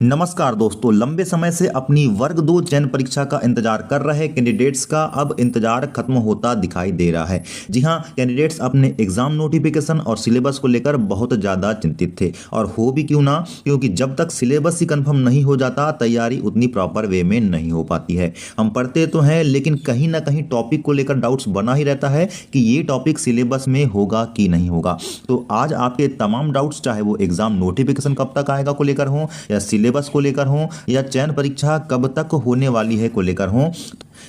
नमस्कार दोस्तों, लंबे समय से अपनी वर्ग 2 चयन परीक्षा का इंतजार कर रहे कैंडिडेट्स का अब इंतजार खत्म होता दिखाई दे रहा है। जी हां, कैंडिडेट्स अपने एग्जाम नोटिफिकेशन और सिलेबस को लेकर बहुत ज़्यादा चिंतित थे और हो भी क्यों ना, क्योंकि जब तक सिलेबस ही कंफर्म नहीं हो जाता तैयारी उतनी प्रॉपर वे में नहीं हो पाती है। हम पढ़ते तो हैं लेकिन कहीं ना कहीं टॉपिक को लेकर डाउट्स बना ही रहता है कि ये टॉपिक सिलेबस में होगा कि नहीं होगा। तो आज आपके तमाम डाउट्स, चाहे वो एग्जाम नोटिफिकेशन कब तक आएगा को लेकर हों या सिलेबस को लेकर हो या चयन परीक्षा कब तक होने वाली है को लेकर हो,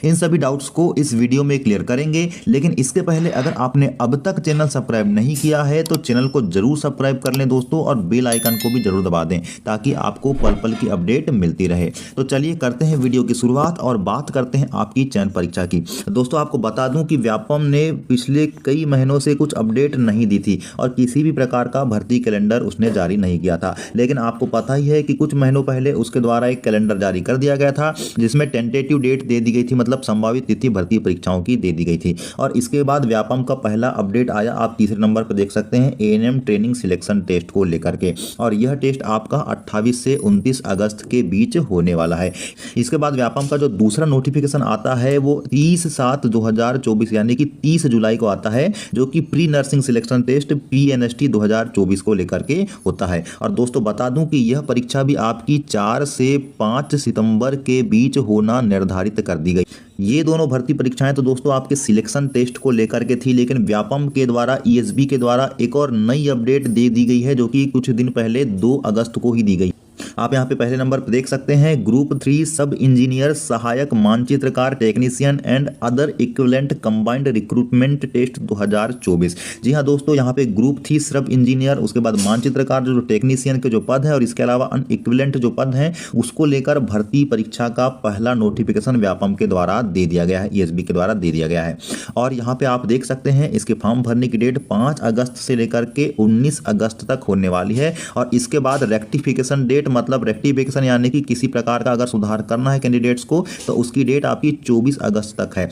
इन सभी डाउट्स को इस वीडियो में क्लियर करेंगे। लेकिन इसके पहले अगर आपने अब तक चैनल सब्सक्राइब नहीं किया है तो चैनल को जरूर सब्सक्राइब कर लें दोस्तों, और बेल आइकन को भी जरूर दबा दें ताकि आपको पल पल की अपडेट मिलती रहे। तो चलिए करते हैं वीडियो की शुरुआत और बात करते हैं आपकी चयन परीक्षा की। दोस्तों, आपको बता दूं कि व्यापम ने पिछले कई महीनों से कुछ अपडेट नहीं दी थी और किसी भी प्रकार का भर्ती कैलेंडर उसने जारी नहीं किया था। लेकिन आपको पता ही है कि कुछ महीनों पहले उसके द्वारा एक कैलेंडर जारी कर दिया गया था जिसमें टेंटेटिव डेट दे दी गई थी, मतलब संभावित तिथि भर्ती परीक्षाओं की दे दी गई थी। और इसके बाद व्यापम का पहला अपडेट आया, आप तीसरे नंबर पर देख सकते हैं, एएनएम ट्रेनिंग सिलेक्शन टेस्ट को लेकर के। और यह टेस्ट आपका 28 से 29 अगस्त के बीच होने वाला है। इसके बाद व्यापम का जो दूसरा नोटिफिकेशन आता है वो 30/7/2024 यानी कि 30 जुलाई को आता है, जो कि pre nursing selection test PNST 2024 को लेकर के होता है। और दोस्तों बता दूं कि यह परीक्षा भी आपकी 4 से 5 सितंबर के बीच होना निर्धारित कर दी गई। ये दोनों भर्ती परीक्षाएं तो दोस्तों आपके सिलेक्शन टेस्ट को लेकर के थी, लेकिन व्यापम के द्वारा ESB के द्वारा एक और नई अपडेट दे दी गई है जो कि कुछ दिन पहले 2 अगस्त को ही दी गई। आप यहाँ पे पहले नंबर पर देख सकते हैं, ग्रुप 3 सब इंजीनियर सहायक मानचित्रकार technician and other equivalent combined recruitment test 2024। जी हाँ दोस्तों, यहाँ पे ग्रुप 3 सब इंजीनियर, उसके बाद मानचित्रकार जो टेक्नीशियन के जो पद है और इसके अलावा अन इक्विवेलेंट जो पद हैं उसको लेकर भर्ती परीक्षा का पहला नोटिफिकेशन व्यापम के द्वारा दे दिया गया है, ESB के द्वारा दे दिया गया है। और यहाँ पे आप देख सकते हैं इसके फॉर्म भरने की डेट 5 अगस्त से लेकर के 19 अगस्त तक होने वाली है। और इसके बाद रेक्टिफिकेशन डेट, मतलब रेक्टिफिकेशन यानी कि किसी प्रकार का अगर सुधार करना है कैंडिडेट्स को, तो उसकी डेट आपकी 24 अगस्त तक है।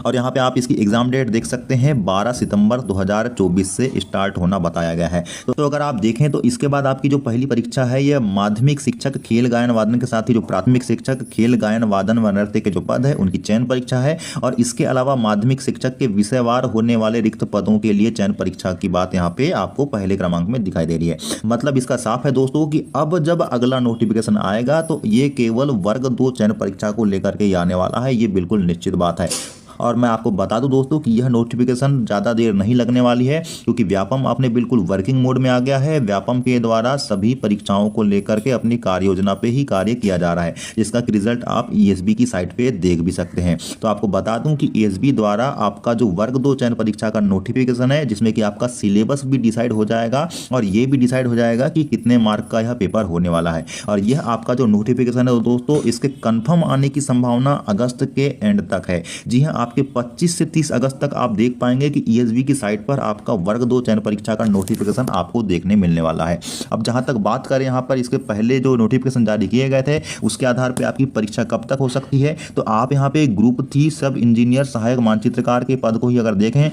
और यहाँ पे आप इसकी एग्जाम डेट देख सकते हैं, 12 सितंबर 2024 से स्टार्ट होना बताया गया है। तो अगर आप देखें तो इसके बाद आपकी जो पहली परीक्षा है यह माध्यमिक शिक्षक खेल गायन वादन के साथ ही जो प्राथमिक शिक्षक खेल गायन वादन व नृत्य के जो पद है उनकी चयन परीक्षा है। और इसके अलावा माध्यमिक शिक्षक के विषयवार होने वाले रिक्त पदों के लिए चयन परीक्षा की बात यहाँ पे आपको पहले क्रमांक में दिखाई दे रही है। मतलब इसका साफ है दोस्तों कि अब जब अगला नोटिफिकेशन आएगा तो ये केवल वर्ग 2 चयन परीक्षा को लेकर के आने वाला है, ये बिल्कुल निश्चित बात है। और मैं आपको बता दूं दोस्तों कि यह नोटिफिकेशन ज़्यादा देर नहीं लगने वाली है, क्योंकि व्यापम अपने बिल्कुल वर्किंग मोड में आ गया है। व्यापम के द्वारा सभी परीक्षाओं को लेकर के अपनी कार्य योजना पे ही कार्य किया जा रहा है, जिसका रिजल्ट आप ESB की साइट पे देख भी सकते हैं। तो आपको बता दूं कि ESB द्वारा आपका जो वर्ग 2 चयन परीक्षा का नोटिफिकेशन है, जिसमें कि आपका सिलेबस भी डिसाइड हो जाएगा और ये भी डिसाइड हो जाएगा कि कितने मार्क का यह पेपर होने वाला है। और यह आपका जो नोटिफिकेशन है दोस्तों, इसके कन्फर्म आने की संभावना अगस्त के एंड तक है। जी हाँ, आपके 25 से 30 अगस्त तक आप देख पाएंगे कि ESB की साइट पर आपका वर्ग 2 चयन परीक्षा का नोटिफिकेशन आपको देखने मिलने वाला है। अब जहां तक बात करें यहाँ पर इसके पहले जो नोटिफिकेशन जारी किए गए थे उसके आधार पर आपकी परीक्षा कब तक हो सकती है, तो आप यहाँ पे ग्रुप 3 सब इंजीनियर सहायक मानचित्रकार के पद को ही अगर देखें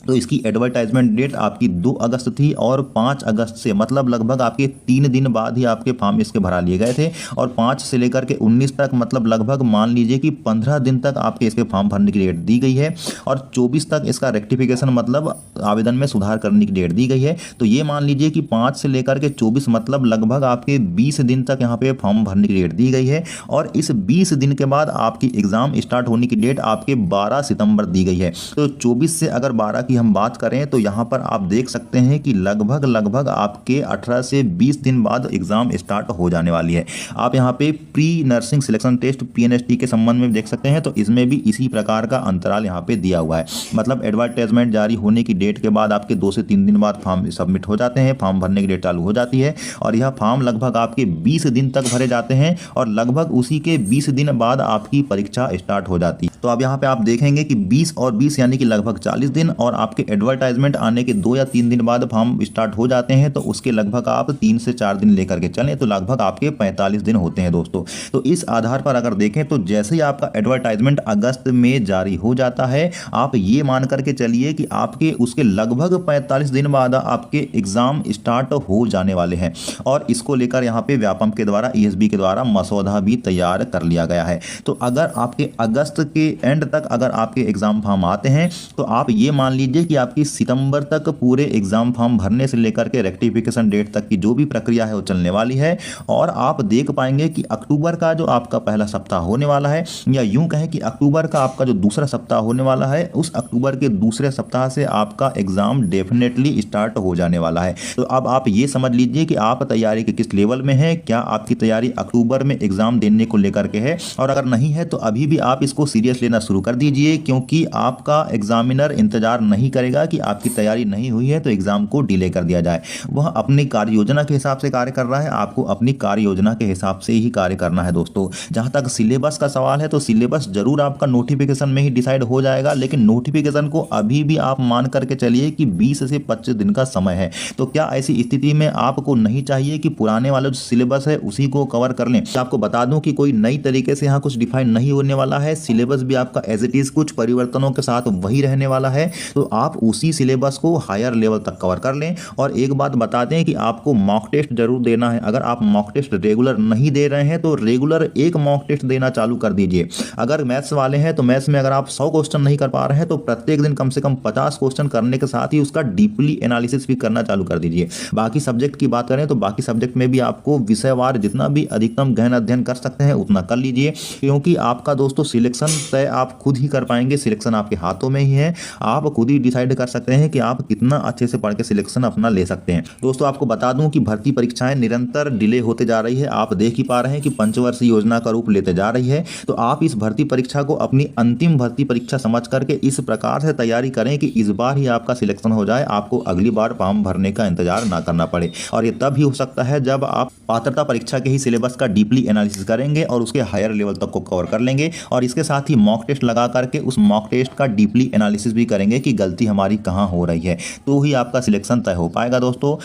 तो इसकी एडवर्टाइजमेंट डेट आपकी 2 अगस्त थी और 5 अगस्त से, मतलब लगभग आपके 3 दिन बाद ही आपके फॉर्म इसके भरा लिए गए थे। और 5 से लेकर के 19 तक, मतलब लगभग मान लीजिए कि 15 दिन तक आपके इसके फॉर्म भरने की डेट दी गई है। और 24 तक इसका रेक्टिफिकेशन, मतलब आवेदन में सुधार करने की डेट दी गई है। तो ये मान लीजिए कि 5 से लेकर के 24, मतलब लगभग आपके 20 दिन तक यहाँ पे फॉर्म भरने की डेट दी गई है। और इस 20 दिन के बाद आपकी एग्जाम स्टार्ट होने की डेट आपके 12 सितंबर दी गई है। तो 24 से अगर 12 की हम बात करें तो यहां पर आप देख सकते हैं कि लगभग आपके 18 से 20 दिन बाद एग्जाम स्टार्ट हो जाने वाली है। आप यहां पे pre nursing selection test PNST के संबंध में देख सकते हैं, तो इसमें भी इसी प्रकार का अंतराल यहां पे दिया हुआ है। मतलब एडवर्टाइजमेंट जारी होने की डेट के बाद आपके 2 से 3 दिन बाद फॉर्म सबमिट हो जाते हैं, फॉर्म भरने की डेट चालू हो जाती है। और यह फॉर्म लगभग आपके 20 दिन तक भरे जाते हैं और लगभग उसी के 20 दिन बाद आपकी परीक्षा स्टार्ट हो जाती है। तो अब यहाँ पे आप देखेंगे कि 20 और 20 यानी कि लगभग 40 दिन, और आपके एडवर्टाइजमेंट आने के 2 या 3 दिन बाद फॉर्म स्टार्ट हो जाते हैं, तो उसके लगभग आप 3 से 4 दिन लेकर के चलें तो लगभग आपके 45 दिन होते हैं दोस्तों। तो इस आधार पर अगर देखें तो जैसे ही आपका एडवर्टाइजमेंट अगस्त में जारी हो जाता है, आप ये मान करके चलिए कि आपके उसके लगभग 45 दिन बाद आपके एग्जाम स्टार्ट हो जाने वाले हैं। और इसको लेकर यहाँ पे व्यापम के द्वारा, ईएसबी के द्वारा मसौदा भी तैयार कर लिया गया है। तो अगर आपके अगस्त के एंड तक अगर आपके एग्जाम फॉर्म आते हैं तो आप ये मान लीजिए कि आपकी सितंबर तक पूरे एग्जाम फॉर्म भरने से लेकर के रेक्टिफिकेशन डेट तक की जो भी प्रक्रिया है वो चलने वाली है। और आप देख पाएंगे कि अक्टूबर का जो आपका पहला सप्ताह होने वाला है, या यूं कहें कि अक्टूबर का आपका जो दूसरा सप्ताह होने वाला है, उस अक्टूबर के दूसरे सप्ताह से आपका एग्जाम डेफिनेटली स्टार्ट हो जाने वाला है। तो अब आप ये समझ लीजिए कि आप तैयारी के किस लेवल में है। क्या आपकी तैयारी अक्टूबर में एग्जाम देने को लेकर के है, और अगर नहीं है तो अभी भी आप इसको सीरियस लेना शुरू कर दीजिए, क्योंकि आपका एग्जामिनर इंतजार नहीं करेगा कि आपकी तैयारी नहीं हुई है तो एग्जाम को डिले कर दिया जाए। वह अपनी कार्य योजना के हिसाब से कार्य कर रहा है, आपको अपनी कार्य योजना के हिसाब से ही कार्य करना है दोस्तों। जहां तक सिलेबस का सवाल है तो सिलेबस जरूर आपका नोटिफिकेशन में ही डिसाइड हो जाएगा, लेकिन नोटिफिकेशन को अभी भी आप मान करके चलिए कि 20 से 25 दिन का समय है। तो क्या ऐसी स्थिति में आपको नहीं चाहिए कि पुराने वाला जो सिलेबस है उसी को कवर कर लें? आपको बता दूं कि कोई नई तरीके से यहाँ कुछ डिफाइन नहीं होने वाला है, सिलेबस भी आपका एज इट इज कुछ परिवर्तनों के साथ वही रहने वाला है। तो आप उसी सिलेबस को हायर लेवल तक कवर कर लें। और एक बात बता दें कि आपको मॉक टेस्ट जरूर देना है। अगर आप मॉक टेस्ट रेगुलर नहीं दे रहे हैं तो रेगुलर एक मॉक टेस्ट देना चालू कर दीजिए। अगर मैथ्स वाले हैं तो मैथ्स में अगर आप 100 क्वेश्चन नहीं कर पा रहे हैं तो प्रत्येक दिन कम से कम 50 क्वेश्चन करने के साथ ही उसका डीपली एनालिसिस भी करना चालू कर दीजिए। बाकी सब्जेक्ट की बात करें तो बाकी सब्जेक्ट में भी आपको विषयवार जितना भी अधिकतम गहन अध्ययन कर सकते हैं उतना कर लीजिए, क्योंकि आपका दोस्तों सिलेक्शन तय आप खुद ही कर पाएंगे। सिलेक्शन आपके हाथों में ही है, आप खुद ही डिसाइड कर सकते हैं कि आप कितना अच्छे से पढ़ के सिलेक्शन अपना ले सकते हैं। दोस्तों आपको बता दूं कि भर्ती परीक्षाएं निरंतर डिले होते जा रही है। आप देख ही पा रहे हैं कि पंचवर्षीय योजना का रूप लेते जा रही है। तो आप इस भर्ती परीक्षा को अपनी अंतिम भर्ती परीक्षा समझ करके इस प्रकार से तैयारी करें कि इस बार ही आपका सिलेक्शन हो जाए, आपको अगली बार फॉर्म भरने का इंतजार ना करना पड़े। और ये तब ही हो सकता है जब आप पात्रता परीक्षा के ही सिलेबस का डीपली एनालिसिस करेंगे और उसके हायर लेवल तक को कवर कर लेंगे, और इसके साथ ही मॉक टेस्ट लगा करके उस मॉक टेस्ट का डीपली एनालिसिस भी करेंगे कि गलती हमारी कहाँ हो रही है, तो ही आपका सिलेक्शन तय हो पाएगा। दोस्तों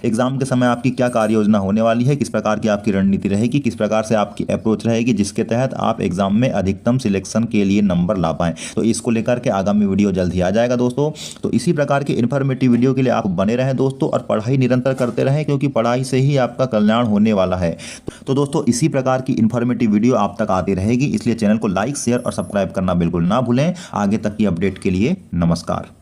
एग्जाम के समय आपकी क्या कार्य योजना होने वाली है, किस प्रकार की आपकी रणनीति रहेगी, किस प्रकार से आपकी अप्रोच रहेगी जिसके तहत आप एग्जाम में अधिकतम सिलेक्शन के लिए नंबर ला पाएं, तो इसको लेकर के आगामी वीडियो जल्द ही आ जाएगा दोस्तों। तो इसी प्रकार के इन्फॉर्मेटिव वीडियो के लिए आप बने रहें दोस्तों, और पढ़ाई निरंतर करते रहें, क्योंकि पढ़ाई से ही आपका कल्याण होने वाला है। तो दोस्तों इसी प्रकार की इन्फॉर्मेटिव वीडियो आप तक आती रहेगी, इसलिए चैनल को लाइक, शेयर और सब्सक्राइब करना बिल्कुल ना भूलें। आगे तक की अपडेट के लिए नमस्कार।